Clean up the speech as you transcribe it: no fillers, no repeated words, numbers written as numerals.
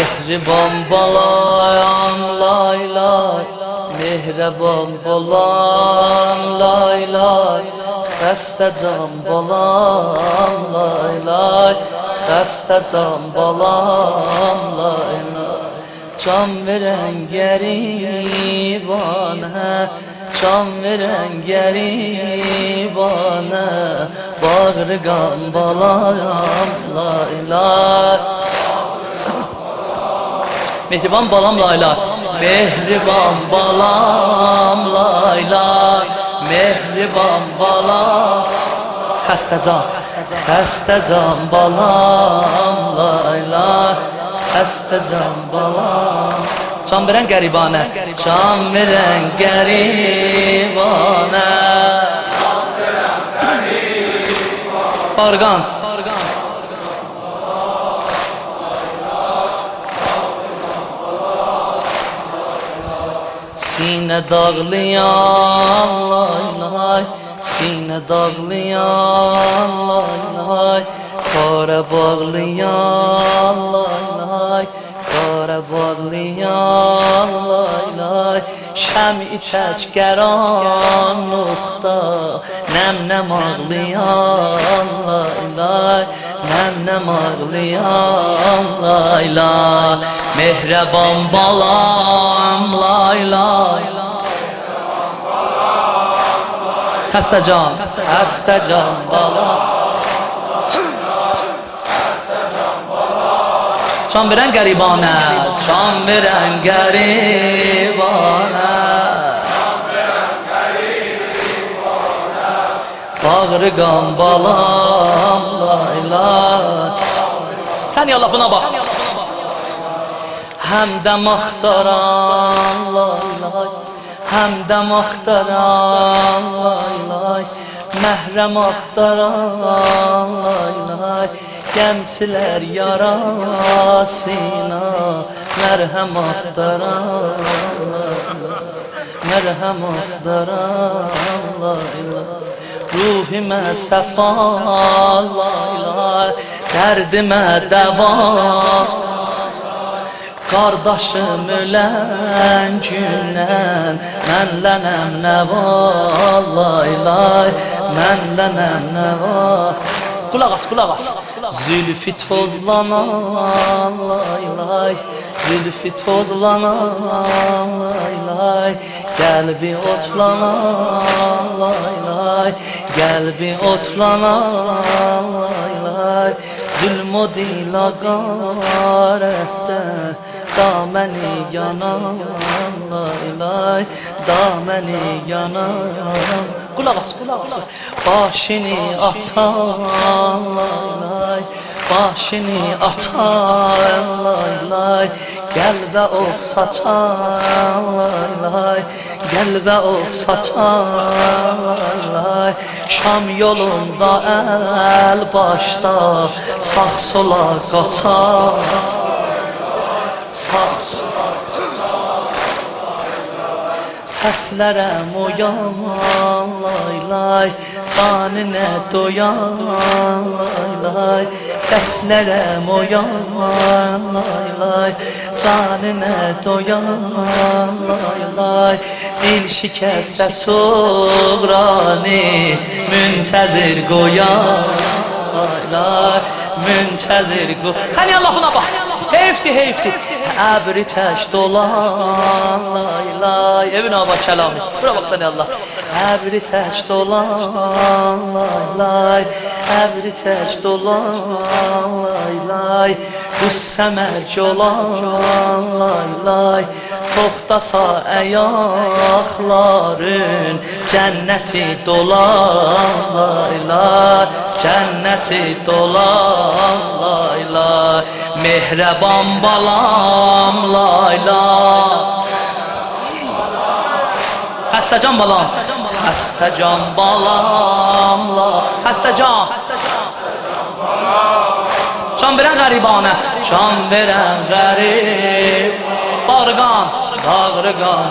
Mehriban balam lay lay, mehriban balam lay lay, xəstə can balam lay lay, xəstə can balam lay lay. Can veren gəribana, can veren gəribana, bağrı qan balam lay lay. Mehriban balam lay lay, mehriban balam lay lay, mehriban balam. Xəstə can balam lay lay, xəstə can balam. Can verən qəribanə, can verən qəribanə. Barqan. Sinə dağlayan lay lay, sinə dağlayan lay lay, qara bağlayan lay lay, qara bağlayan lay lay. Şəmi tək qaranlıqda nəm-nəm ağlayan lay lay, nəm-nəm ağlayan lay lay. Mehriban balam lay lay, xəstə can balam. Can verən qəribanə, can verən qəribanə, bağrı qan balam lay lay. Sən yallah buna bax. Həmdəm axtaran lay lay, həmdəm axtaran lay lay, məhrəm axtaran lay lay. Gənclər yarasına mərhəm axtaran lay lay, mərhəm axtaran lay lay. Ruhimə səfa lay lay, dərdimə dəva. Qardaşım ölən gündən mənlənəm nə var lay lay, mənlənəm nə var. Qulaq as. Zülfü tozlanan lay lay, zülfü tozlanan lay lay, qəlbi otlanan lay lay, qəlbi otlanan lay lay. Zülm o dila qarətdən daməni yanan lay lay, daməni yanan. Qulaq as. Başını açan lay lay, başını açan lay lay, qəlbə ox saçan lay lay, qəlbə ox saçan lay lay. Şam yolunda əl başda sağ sola qaçan, sağ sola səslərəm oyan lay lay, canınə doyan lay lay. Səslərəm oyan lay lay, canınə doyan lay lay. Dil şikəstə soğrani müntəzir qoyan lay lay, müntəzir qoyan. Sən Allahına bax, heyfdir. Əbri tək dolan lay lay. Evin aba kəlami, bura bax sən Allah. Əbri tək dolan lay lay, əbri tək dolan lay lay. Qüssə mərc olan lay lay, toxtasa əyaqların cənnəti dolan lay lay, cənnəti dolan lay lay. Mehriban balam lay lay, xəstə can balam, xəstə can balam lay, xəstə can. Can verən qəribanə, can verən qərib. Bağrı qan, bağrı qan.